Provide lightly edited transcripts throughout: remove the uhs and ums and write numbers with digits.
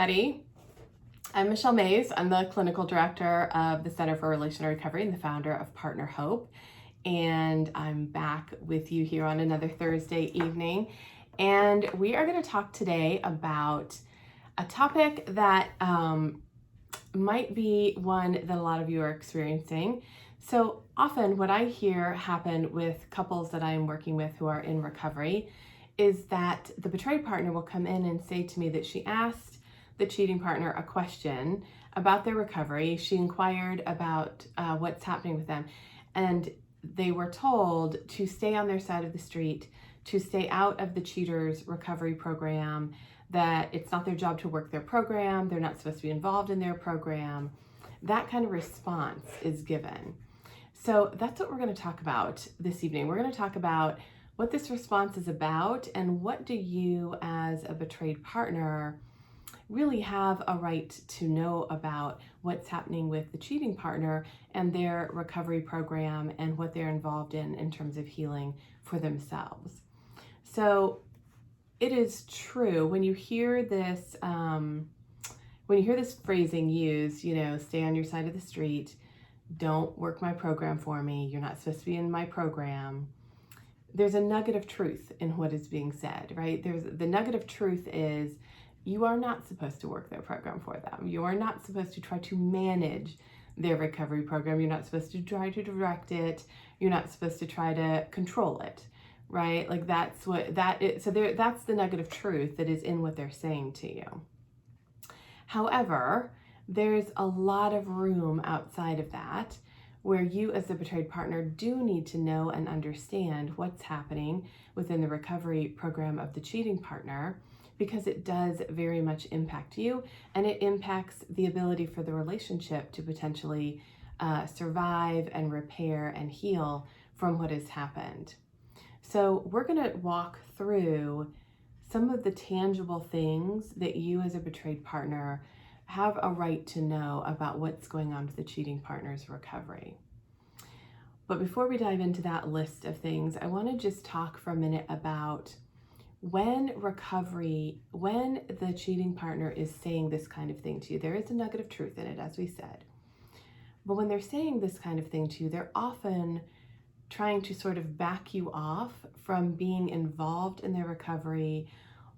everybody. I'm Michelle Mays. I'm the clinical director of the Center for Relational Recovery and the founder of Partner Hope. And I'm back with you here on another Thursday evening. And we are going to talk today about a topic that might be one that a lot of you are experiencing. So often what I hear happen with couples that I'm working with who are in recovery is that the betrayed partner will come in and say to me that she asked the cheating partner a question about their recovery. She inquired about what's happening with them, and they were told to stay on their side of the street, to stay out of the cheater's recovery program, that it's not their job to work their program, they're not supposed to be involved in their program. That kind of response is given. So that's what we're going to talk about this evening. We're going to talk about what this response is about, and what do you as a betrayed partner really have a right to know about what's happening with the cheating partner and their recovery program and what they're involved in terms of healing for themselves. So it is true when you hear this phrasing used, stay on your side of the street, don't work my program for me, you're not supposed to be in my program. There's a nugget of truth in what is being said, right? The nugget of truth is you are not supposed to work their program for them. You are not supposed to try to manage their recovery program. You're not supposed to try to direct it. You're not supposed to try to control it, right? Like that's what that is. So that's the nugget of truth that is in what they're saying to you. However, there's a lot of room outside of that where you as the betrayed partner do need to know and understand what's happening within the recovery program of the cheating partner, because it does very much impact you, and it impacts the ability for the relationship to potentially survive and repair and heal from what has happened. So we're going to walk through some of the tangible things that you as a betrayed partner have a right to know about what's going on with the cheating partner's recovery. But before we dive into that list of things, I want to just talk for a minute about when the cheating partner is saying this kind of thing to you. There is a nugget of truth in it, as we said. But when they're saying this kind of thing to you, they're often trying to sort of back you off from being involved in their recovery,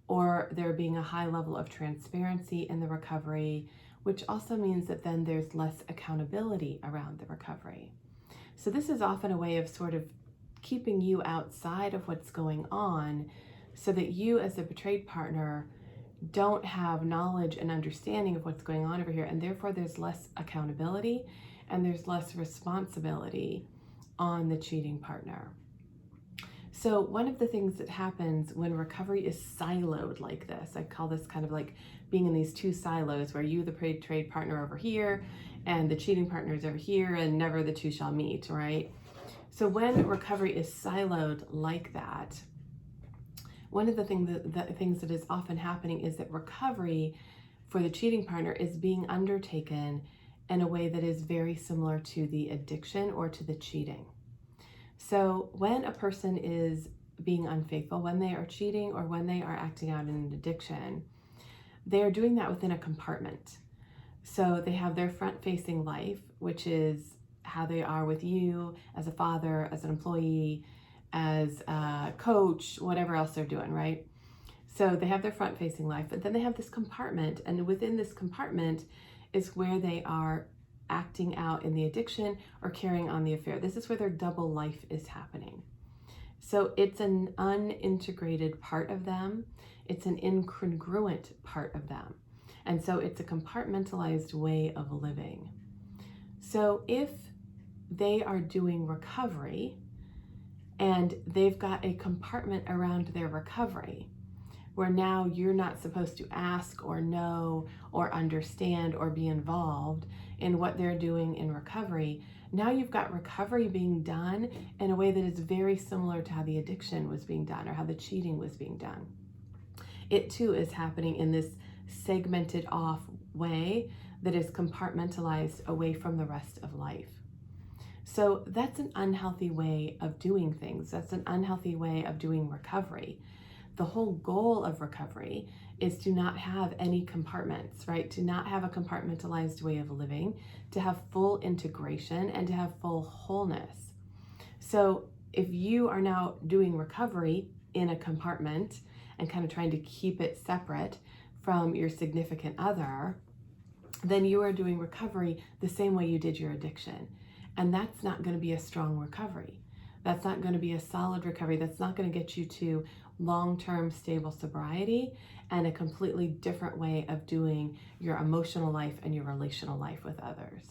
or there being a high level of transparency in the recovery, which also means that then there's less accountability around the recovery. So this is often a way of sort of keeping you outside of what's going on, so that you as a betrayed partner don't have knowledge and understanding of what's going on over here, and therefore there's less accountability and there's less responsibility on the cheating partner. So one of the things that happens when recovery is siloed like this, I call this kind of like being in these two silos, where you, the betrayed partner, over here and the cheating partner is over here, and never the two shall meet, right? So when recovery is siloed like that, one of the things that is often happening is that recovery for the cheating partner is being undertaken in a way that is very similar to the addiction or to the cheating. So when a person is being unfaithful, when they are cheating or when they are acting out in an addiction, they are doing that within a compartment. So they have their front-facing life, which is how they are with you as a father, as an employee, as a coach, whatever else they're doing, right? So they have their front-facing life, but then they have this compartment, and within this compartment is where they are acting out in the addiction or carrying on the affair. This is where their double life is happening. So it's an unintegrated part of them. It's an incongruent part of them. And so it's a compartmentalized way of living. So if they are doing recovery and they've got a compartment around their recovery, where now you're not supposed to ask or know or understand or be involved in what they're doing in recovery, now you've got recovery being done in a way that is very similar to how the addiction was being done or how the cheating was being done. It too is happening in this segmented off way that is compartmentalized away from the rest of life. So that's an unhealthy way of doing things. That's an unhealthy way of doing recovery. The whole goal of recovery is to not have any compartments, right? To not have a compartmentalized way of living, to have full integration and to have full wholeness. So if you are now doing recovery in a compartment and kind of trying to keep it separate from your significant other, then you are doing recovery the same way you did your addiction. And that's not going to be a strong recovery. That's not going to be a solid recovery. That's not going to get you to long-term stable sobriety and a completely different way of doing your emotional life and your relational life with others.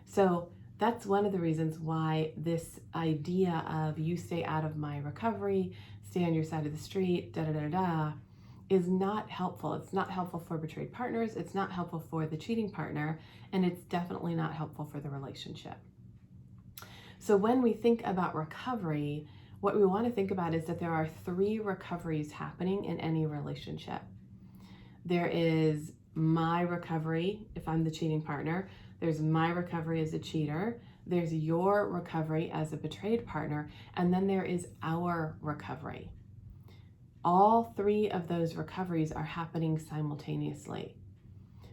So that's one of the reasons why this idea of you stay out of my recovery, stay on your side of the street, is not helpful. It's not helpful for betrayed partners. It's not helpful for the cheating partner, and it's definitely not helpful for the relationship. So when we think about recovery, what we want to think about is that there are 3 recoveries happening in any relationship. There is my recovery if I'm the cheating partner. There's my recovery as a cheater. There's your recovery as a betrayed partner. And then there is our recovery. All 3 of those recoveries are happening simultaneously.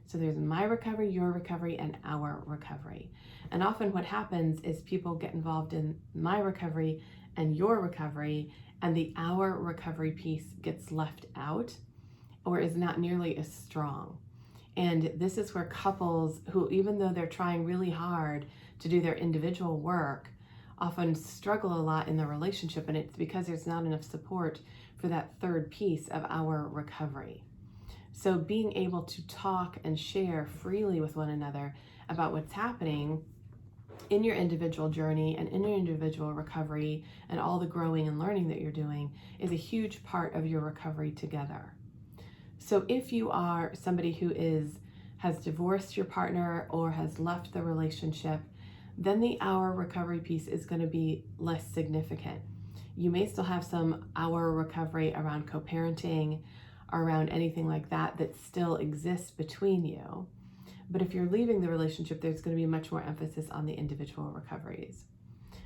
So there's my recovery, your recovery, and our recovery. And often what happens is people get involved in my recovery and your recovery, and the our recovery piece gets left out or is not nearly as strong. And this is where couples who, even though they're trying really hard to do their individual work, often struggle a lot in the relationship, and it's because there's not enough support for that third piece of our recovery. So being able to talk and share freely with one another about what's happening in your individual journey and in your individual recovery and all the growing and learning that you're doing is a huge part of your recovery together. So if you are somebody who has divorced your partner or has left the relationship, then the our recovery piece is going to be less significant. You may still have some our recovery around co-parenting, around anything like that that still exists between you. But if you're leaving the relationship, there's going to be much more emphasis on the individual recoveries.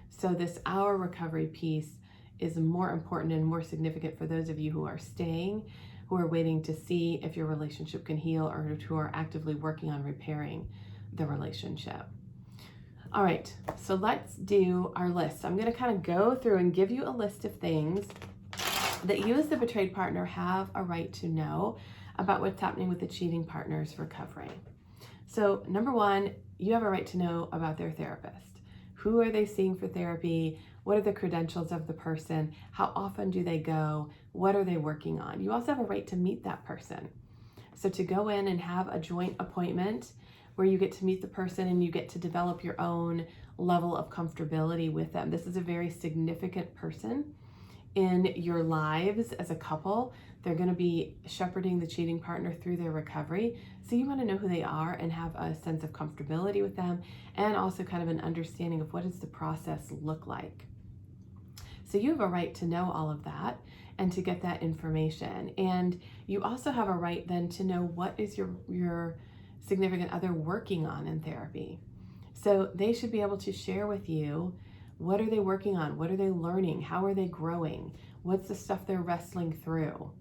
So this our recovery piece is more important and more significant for those of you who are staying, who are waiting to see if your relationship can heal, or who are actively working on repairing the relationship. All right, so let's do our list. I'm going to kind of go through and give you a list of things that you as the betrayed partner have a right to know about what's happening with the cheating partner's recovery. So number 1, you have a right to know about their therapist. Who are they seeing for therapy? What are the credentials of the person? How often do they go? What are they working on? You also have a right to meet that person. So to go in and have a joint appointment where you get to meet the person and you get to develop your own level of comfortability with them. This is a very significant person in your lives as a couple. They're going to be shepherding the cheating partner through their recovery. So you want to know who they are and have a sense of comfortability with them, and also kind of an understanding of what does the process look like. So you have a right to know all of that and to get that information. And you also have a right then to know what is your significant other working on in therapy. So they should be able to share with you, what are they working on? What are they learning? How are they growing? What's the stuff they're wrestling through?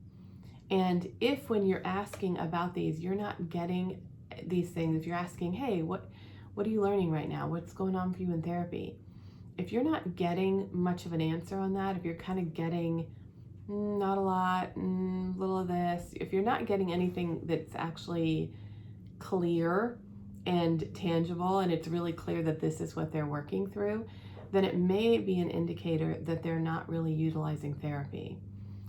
And if when you're asking about these, you're not getting these things, if you're asking, hey, what are you learning right now? What's going on for you in therapy? If you're not getting much of an answer on that, if you're kind of getting not a lot, little of this, if you're not getting anything that's actually clear and tangible, and it's really clear that this is what they're working through, then it may be an indicator that they're not really utilizing therapy,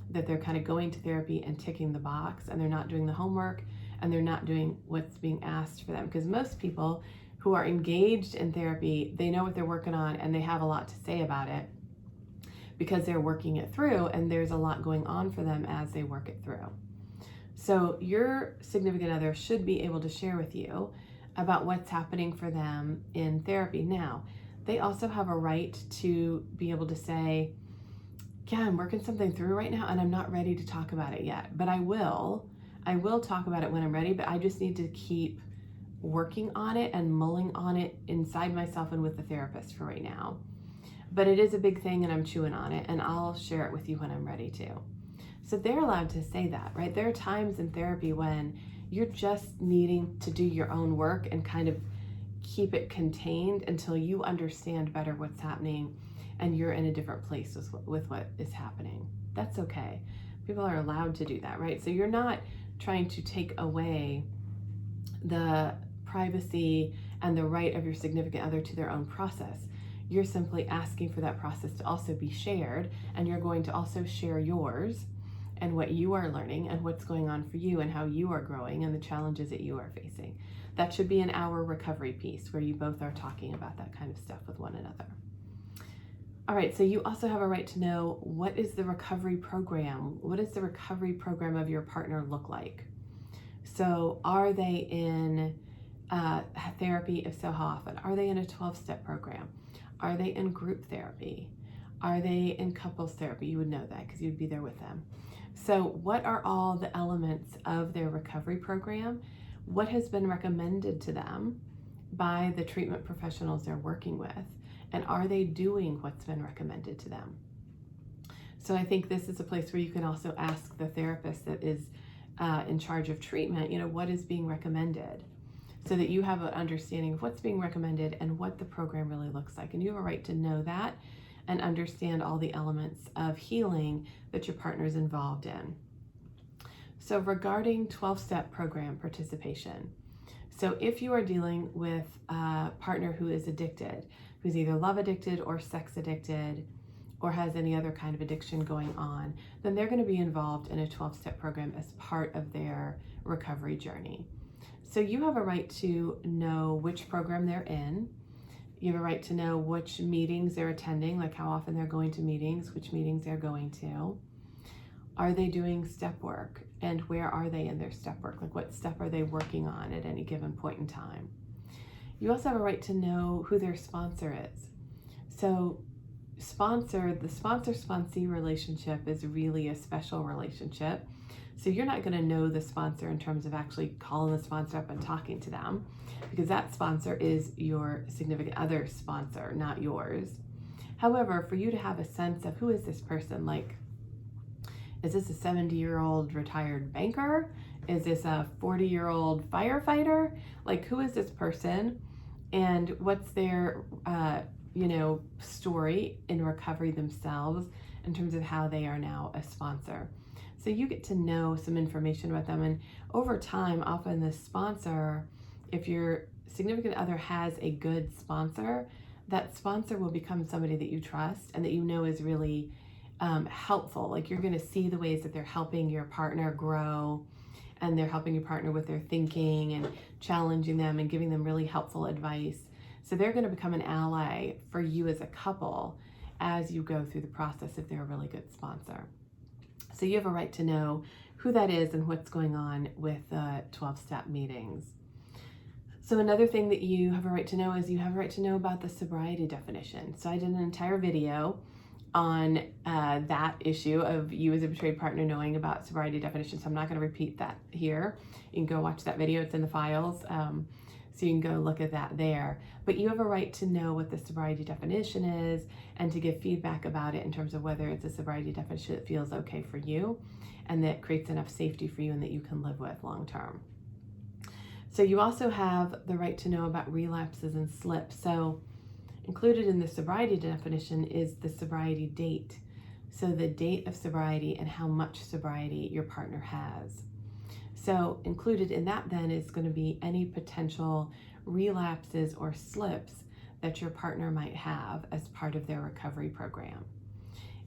that they're kind of going to therapy and ticking the box, and they're not doing the homework, and they're not doing what's being asked for them. Because most people who are engaged in therapy, they know what they're working on and they have a lot to say about it because they're working it through, and there's a lot going on for them as they work it through. So your significant other should be able to share with you about what's happening for them in therapy. Now, they also have a right to be able to say, yeah, I'm working something through right now and I'm not ready to talk about it yet, but I will talk about it when I'm ready, but I just need to keep working on it and mulling on it inside myself and with the therapist for right now. But it is a big thing and I'm chewing on it, and I'll share it with you when I'm ready to. So they're allowed to say that, right? There are times in therapy when you're just needing to do your own work and kind of keep it contained until you understand better what's happening and you're in a different place with what is happening. That's okay. People are allowed to do that, right? So you're not trying to take away the privacy and the right of your significant other to their own process. You're simply asking for that process to also be shared, and you're going to also share yours and what you are learning and what's going on for you and how you are growing and the challenges that you are facing. That should be an hour recovery piece where you both are talking about that kind of stuff with one another. All right, so you also have a right to know, what is the recovery program? What does the recovery program of your partner look like? So are they in therapy? If so, how often? Are they in a 12-step program? Are they in group therapy? Are they in couples therapy? You would know that because you'd be there with them. So what are all the elements of their recovery program? What has been recommended to them by the treatment professionals they're working with? And are they doing what's been recommended to them? So I think this is a place where you can also ask the therapist that is in charge of treatment, what is being recommended, so that you have an understanding of what's being recommended and what the program really looks like. And you have a right to know that and understand all the elements of healing that your partner is involved in. So regarding 12-step program participation, so if you are dealing with a partner who is addicted, who's either love addicted or sex addicted, or has any other kind of addiction going on, then they're going to be involved in a 12-step program as part of their recovery journey. So you have a right to know which program they're in. You have a right to know which meetings they're attending, like how often they're going to meetings, which meetings they're going to. Are they doing step work? And where are they in their step work? Like, what step are they working on at any given point in time? You also have a right to know who their sponsor is. So the sponsor-sponsee relationship is really a special relationship. So you're not going to know the sponsor in terms of actually calling the sponsor up and talking to them, because that sponsor is your significant other's sponsor, not yours. However, for you to have a sense of who is this person, like, is this a 70-year-old retired banker? Is this a 40-year-old firefighter? Like, who is this person? And what's their story in recovery themselves in terms of how they are now a sponsor. So you get to know some information about them, and over time, often the sponsor, if your significant other has a good sponsor, that sponsor will become somebody that you trust and that you know is really helpful. Like, you're going to see the ways that they're helping your partner grow, and they're helping your partner with their thinking and challenging them and giving them really helpful advice. So they're going to become an ally for you as a couple as you go through the process if they're a really good sponsor. So you have a right to know who that is and what's going on with the 12-step meetings. So another thing that you have a right to know is you have a right to know about the sobriety definition. So I did an entire video on that issue of you as a betrayed partner knowing about sobriety definition. So I'm not going to repeat that here. You can go watch that video. It's in the files. So you can go look at that there. But you have a right to know what the sobriety definition is and to give feedback about it in terms of whether it's a sobriety definition that feels okay for you and that creates enough safety for you and that you can live with long term. So you also have the right to know about relapses and slips. So included in the sobriety definition is the sobriety date. So the date of sobriety and how much sobriety your partner has. So included in that then is going to be any potential relapses or slips that your partner might have as part of their recovery program.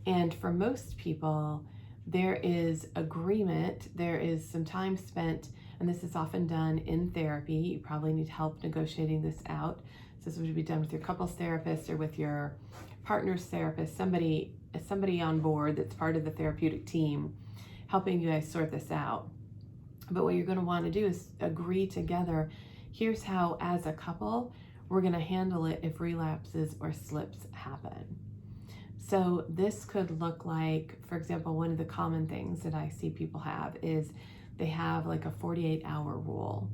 And for most people, there is agreement, there is some time spent, and this is often done in therapy. You probably need help negotiating this out. So this would be done with your couples therapist or with your partner's therapist, somebody on board that's part of the therapeutic team helping you guys sort this out. But what you're going to want to do is agree together, here's how, as a couple, we're going to handle it if relapses or slips happen. So this could look like, for example, one of the common things that I see people have is they have like a 48-hour rule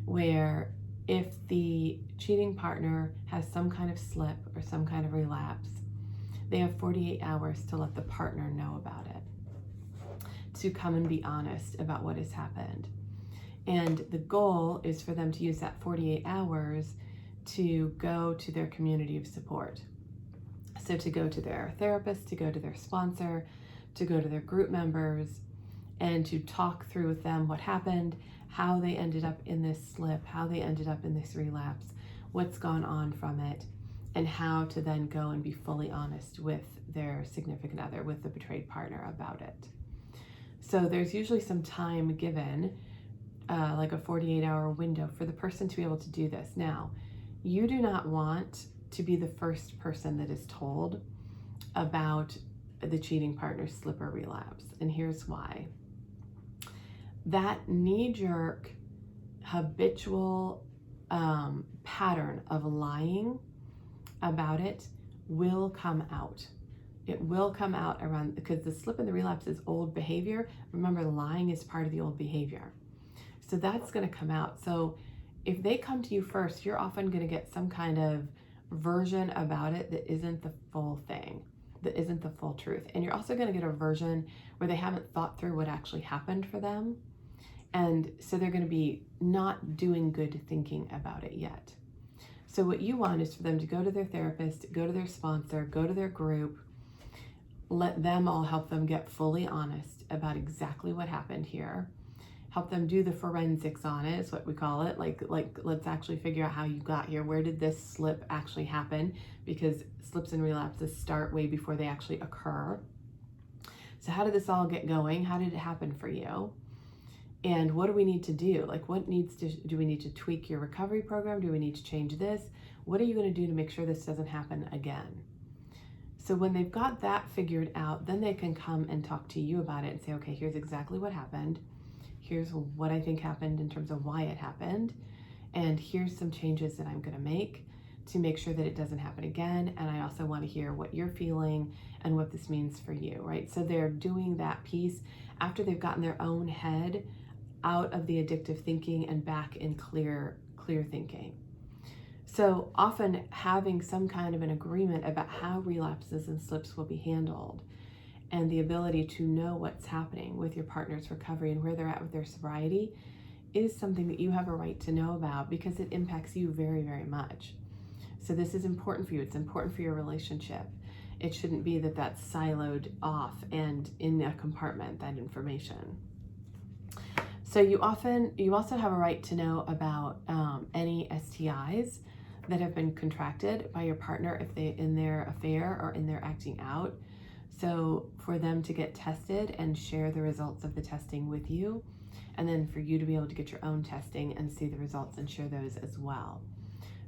where if the cheating partner has some kind of slip or some kind of relapse, they have 48 hours to let the partner know about it. to come and be honest about what has happened. And the goal is for them to use that 48 hours to go to their community of support. So to go to their therapist, to go to their sponsor, to go to their group members, and to talk through with them what happened, how they ended up in this slip, how they ended up in this relapse, what's gone on from it, and how to then go and be fully honest with their significant other, with the betrayed partner about it. So there's usually some time given, like a 48-hour window for the person to be able to do this. Now, you do not want to be the first person that is told about the cheating partner's slip or relapse. And here's why. That knee-jerk, habitual pattern of lying about it will come out. It will come out around, because the slip and the relapse is old behavior. Remember, lying is part of the old behavior. So that's going to come out. So if they come to you first, you're often going to get some kind of version about it that isn't the full thing, that isn't the full truth. And you're also going to get a version where they haven't thought through what actually happened for them. And so they're going to be not doing good thinking about it yet. So what you want is for them to go to their therapist, go to their sponsor, go to their group, let them all help them get fully honest about exactly what happened here. Help them do the forensics on it, is what we call it. Like let's actually figure out how you got here. Where did this slip actually happen? Because slips and relapses start way before they actually occur. So how did this all get going? How did it happen for you? And what do we need to do? Like, do we need to tweak your recovery program? Do we need to change this? What are you going to do to make sure this doesn't happen again? So when they've got that figured out, then they can come and talk to you about it and say, okay, here's exactly what happened. Here's what I think happened in terms of why it happened. And here's some changes that I'm going to make sure that it doesn't happen again. And I also want to hear what you're feeling and what this means for you, right? So they're doing that piece after they've gotten their own head out of the addictive thinking and back in clear thinking. So often having some kind of an agreement about how relapses and slips will be handled, and the ability to know what's happening with your partner's recovery and where they're at with their sobriety is something that you have a right to know about, because it impacts you very, very much. So this is important for you. It's important for your relationship. It shouldn't be that that's siloed off and in a compartment, that information. So you also have a right to know about any STIs that have been contracted by your partner if they in their affair or in their acting out. So for them to get tested and share the results of the testing with you, and then for you to be able to get your own testing and see the results and share those as well.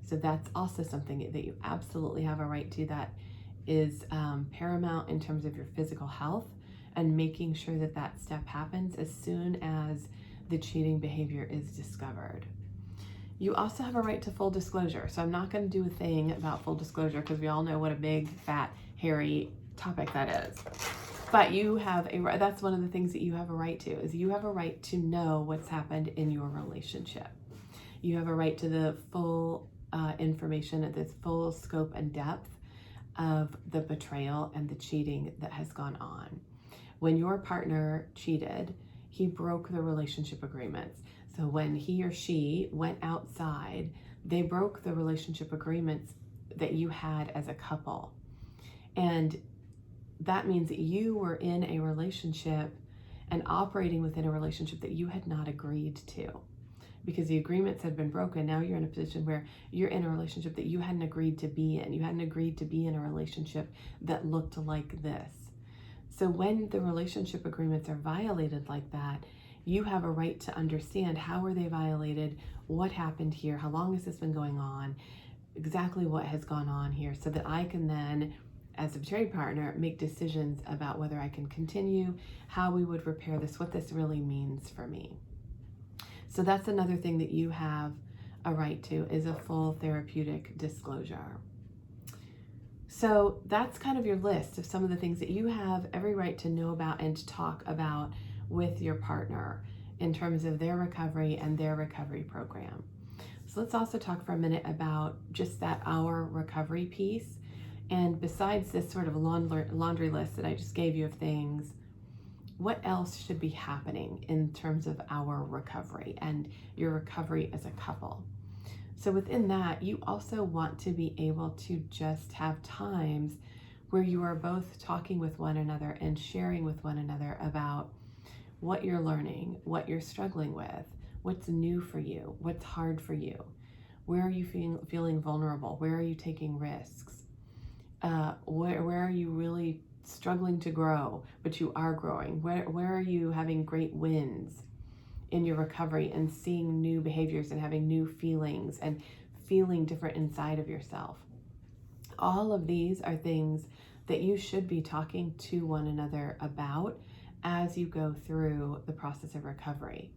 So that's also something that you absolutely have a right to, that is paramount in terms of your physical health, and making sure that that step happens as soon as the cheating behavior is discovered. You also have a right to full disclosure. So I'm not going to do a thing about full disclosure, because we all know what a big, fat, hairy topic that is. But you have that's one of the things that you have a right to, is you have a right to know what's happened in your relationship. You have a right to the full information, at this full scope and depth of the betrayal and the cheating that has gone on. When your partner cheated, he broke the relationship agreements. So when he or she went outside, they broke the relationship agreements that you had as a couple. And that means that you were in a relationship and operating within a relationship that you had not agreed to, because the agreements had been broken. Now you're in a position where you're in a relationship that you hadn't agreed to be in. You hadn't agreed to be in a relationship that looked like this. So when the relationship agreements are violated like that, you have a right to understand, how were they violated? What happened here? How long has this been going on? Exactly what has gone on here, so that I can then, as a betrayed partner, make decisions about whether I can continue, how we would repair this, what this really means for me. So that's another thing that you have a right to, is a full therapeutic disclosure. So that's kind of your list of some of the things that you have every right to know about and to talk about with your partner in terms of their recovery and their recovery program. So let's also talk for a minute about just that our recovery piece. And besides this sort of laundry list that I just gave you of things, what else should be happening in terms of our recovery and your recovery as a couple. So within that, you also want to be able to just have times where you are both talking with one another and sharing with one another about what you're learning, what you're struggling with, what's new for you, what's hard for you, where are you feeling vulnerable, where are you taking risks, where are you really struggling to grow, but you are growing, where are you having great wins in your recovery and seeing new behaviors and having new feelings and feeling different inside of yourself. All of these are things that you should be talking to one another about as you go through the process of recovery.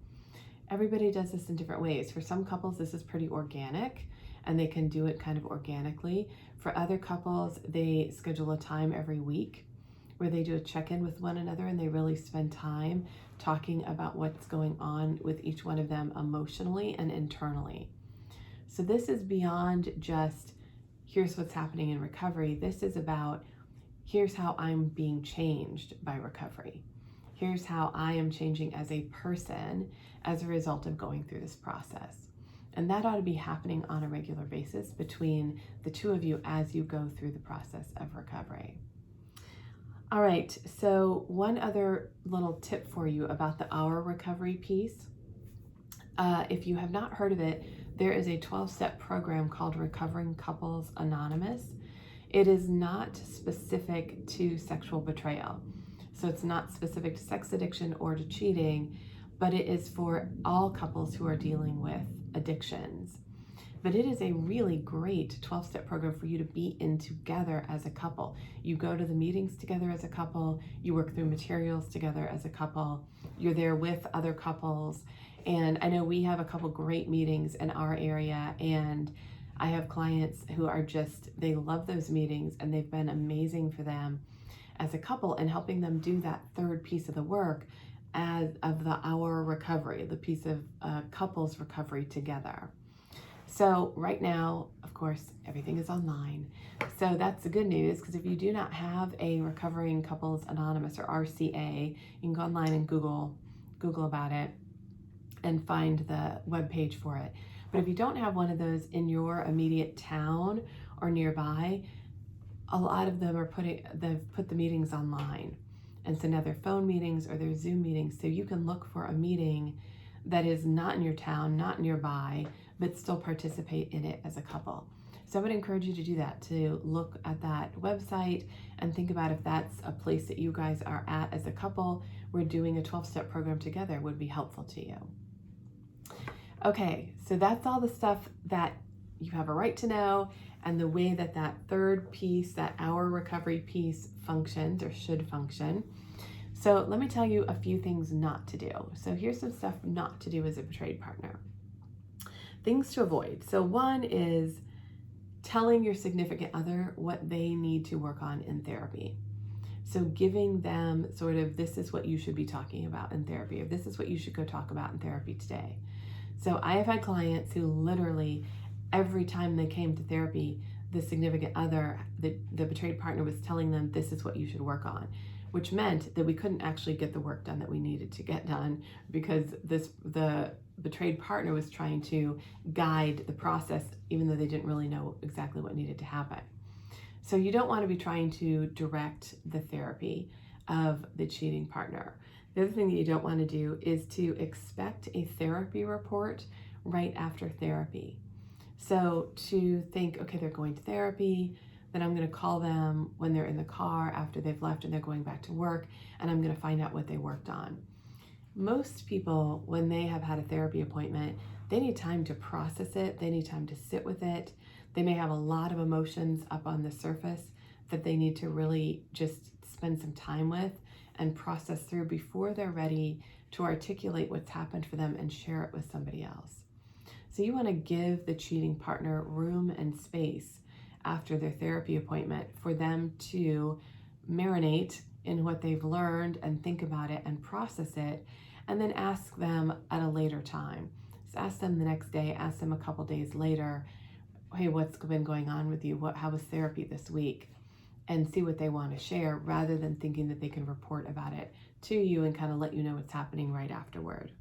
Everybody does this in different ways. For some couples, this is pretty organic and they can do it kind of organically. For other couples, they schedule a time every week where they do a check-in with one another and they really spend time talking about what's going on with each one of them emotionally and internally. So this is beyond just, here's what's happening in recovery. This is about, here's how I'm being changed by recovery. Here's how I am changing as a person as a result of going through this process. And that ought to be happening on a regular basis between the two of you as you go through the process of recovery. All right, so one other little tip for you about the Our Recovery piece. If you have not heard of it, there is a 12-step program called Recovering Couples Anonymous. It is not specific to sexual betrayal. So it's not specific to sex addiction or to cheating, but it is for all couples who are dealing with addictions. But it is a really great 12-step program for you to be in together as a couple. You go to the meetings together as a couple, you work through materials together as a couple, you're there with other couples. And I know we have a couple great meetings in our area, and I have clients who are they love those meetings, and they've been amazing for them as a couple and helping them do that third piece of the work of the Our Recovery, the piece of couples recovery together. So right now, of course, everything is online. So that's the good news, because if you do not have a Recovering Couples Anonymous or RCA, you can go online and Google about it and find the webpage for it. But if you don't have one of those in your immediate town or nearby, a lot of them they've put the meetings online. And so now they're phone meetings or they're Zoom meetings. So you can look for a meeting that is not in your town, not nearby, but still participate in it as a couple. So I would encourage you to do that, to look at that website and think about if that's a place that you guys are at as a couple where doing a 12-step program together would be helpful to you. Okay, so that's all the stuff that you have a right to know and the way that that third piece, that Our Recovery piece functions or should function. So let me tell you a few things not to do. So here's some stuff not to do as a betrayed partner. Things to avoid. So one is telling your significant other what they need to work on in therapy. So giving them sort of, this is what you should be talking about in therapy, or this is what you should go talk about in therapy today. So I have had clients who literally, every time they came to therapy, the significant other, the betrayed partner was telling them, this is what you should work on, which meant that we couldn't actually get the work done that we needed to get done because the betrayed partner was trying to guide the process, even though they didn't really know exactly what needed to happen. So you don't want to be trying to direct the therapy of the cheating partner. The other thing that you don't want to do is to expect a therapy report right after therapy. So to think, okay, they're going to therapy, then I'm going to call them when they're in the car after they've left and they're going back to work, and I'm going to find out what they worked on. Most people, when they have had a therapy appointment, they need time to process it. They need time to sit with it. They may have a lot of emotions up on the surface that they need to really just spend some time with and process through before they're ready to articulate what's happened for them and share it with somebody else. So you want to give the cheating partner room and space after their therapy appointment for them to marinate in what they've learned and think about it and process it, and then ask them at a later time. So ask them the next day, ask them a couple days later, hey, what's been going on with you? How was therapy this week? and see what they want to share, rather than thinking that they can report about it to you and kind of let you know what's happening right afterward.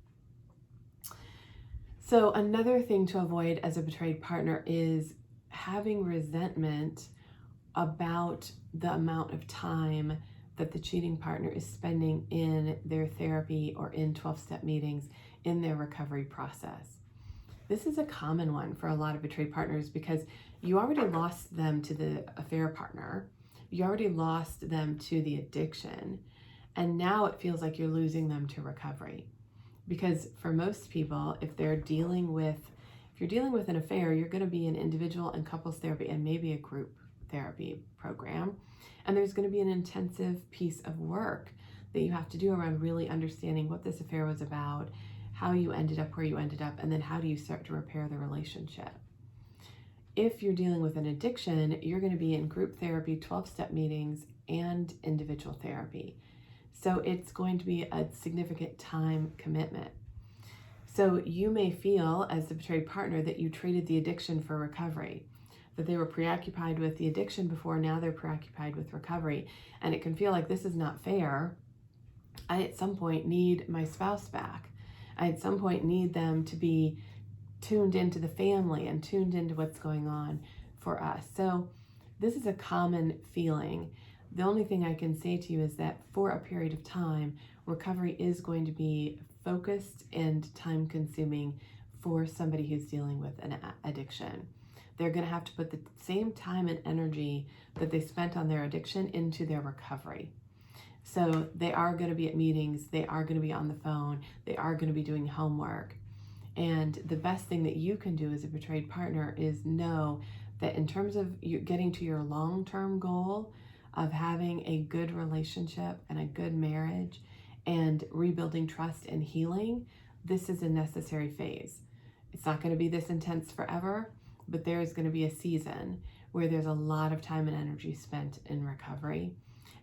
So another thing to avoid as a betrayed partner is having resentment about the amount of time that the cheating partner is spending in their therapy or in 12-step meetings in their recovery process. This is a common one for a lot of betrayed partners because you already lost them to the affair partner. You already lost them to the addiction. And now it feels like you're losing them to recovery. Because for most people, if you're dealing with an affair, you're going to be in individual and couples therapy and maybe a group therapy program. And there's going to be an intensive piece of work that you have to do around really understanding what this affair was about, how you ended up where you ended up, and then how do you start to repair the relationship. If you're dealing with an addiction, you're going to be in group therapy, 12-step meetings, and individual therapy. So it's going to be a significant time commitment. So you may feel as the betrayed partner that you traded the addiction for recovery, that they were preoccupied with the addiction before, now they're preoccupied with recovery. And it can feel like this is not fair. I at some point need my spouse back. I at some point need them to be tuned into the family and tuned into what's going on for us. So this is a common feeling. The only thing I can say to you is that for a period of time, recovery is going to be focused and time consuming for somebody who's dealing with an addiction. They're going to have to put the same time and energy that they spent on their addiction into their recovery. So they are going to be at meetings, they are going to be on the phone, they are going to be doing homework. And the best thing that you can do as a betrayed partner is know that in terms of you getting to your long-term goal of having a good relationship and a good marriage and rebuilding trust and healing, this is a necessary phase. It's not going to be this intense forever, but there is going to be a season where there's a lot of time and energy spent in recovery.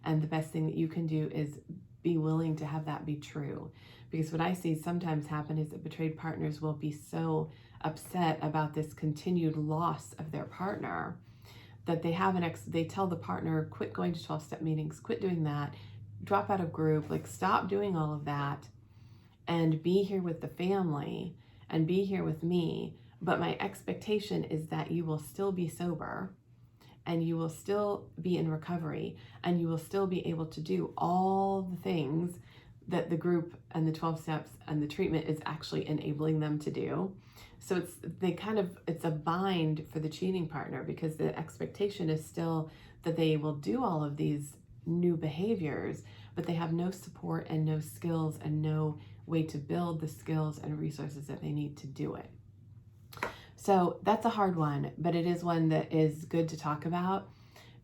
And the best thing that you can do is be willing to have that be true. Because what I see sometimes happen is that betrayed partners will be so upset about this continued loss of their partner that they tell the partner, quit going to 12-step meetings, quit doing that, drop out of group, like stop doing all of that and be here with the family and be here with me. But my expectation is that you will still be sober and you will still be in recovery and you will still be able to do all the things that the group and the 12 steps and the treatment is actually enabling them to do. So it's a bind for the cheating partner because the expectation is still that they will do all of these new behaviors, but they have no support and no skills and no way to build the skills and resources that they need to do it. So that's a hard one, but it is one that is good to talk about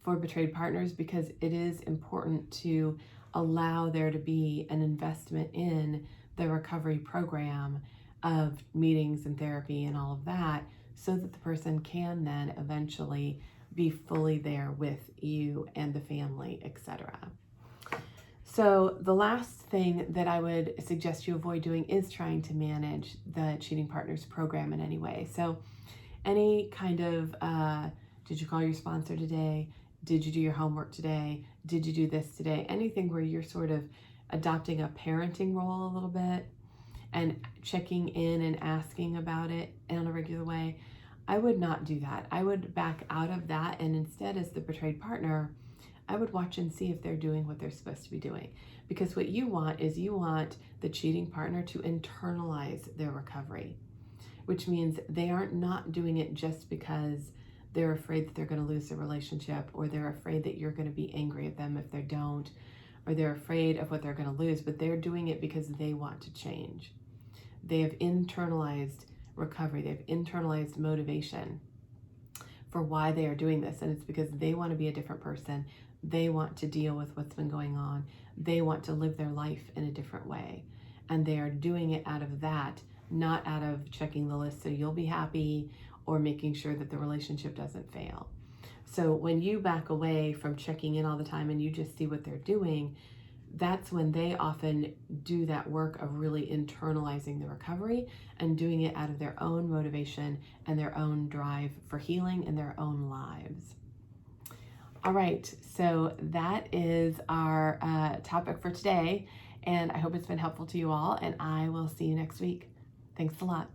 for betrayed partners because it is important to allow there to be an investment in the recovery program of meetings and therapy and all of that so that the person can then eventually be fully there with you and the family, etc. So the last thing that I would suggest you avoid doing is trying to manage the cheating partner's program in any way. So any kind of, did you call your sponsor today? Did you do your homework today? Did you do this today? Anything where you're sort of adopting a parenting role a little bit and checking in and asking about it in a regular way, I would not do that. I would back out of that, and instead, as the betrayed partner, I would watch and see if they're doing what they're supposed to be doing. Because what you want is you want the cheating partner to internalize their recovery, which means they aren't not doing it just because they're afraid that they're going to lose the relationship, or they're afraid that you're going to be angry at them if they don't, or they're afraid of what they're going to lose, but they're doing it because they want to change. They have internalized recovery. They've internalized motivation for why they are doing this, and it's because they want to be a different person. They want to deal with what's been going on. They want to live their life in a different way, and they are doing it out of that, not out of checking the list so you'll be happy or making sure that the relationship doesn't fail. So when you back away from checking in all the time and you just see what they're doing, that's when they often do that work of really internalizing the recovery and doing it out of their own motivation and their own drive for healing in their own lives. All right, so that is our topic for today, and I hope it's been helpful to you all, and I will see you next week. Thanks a lot.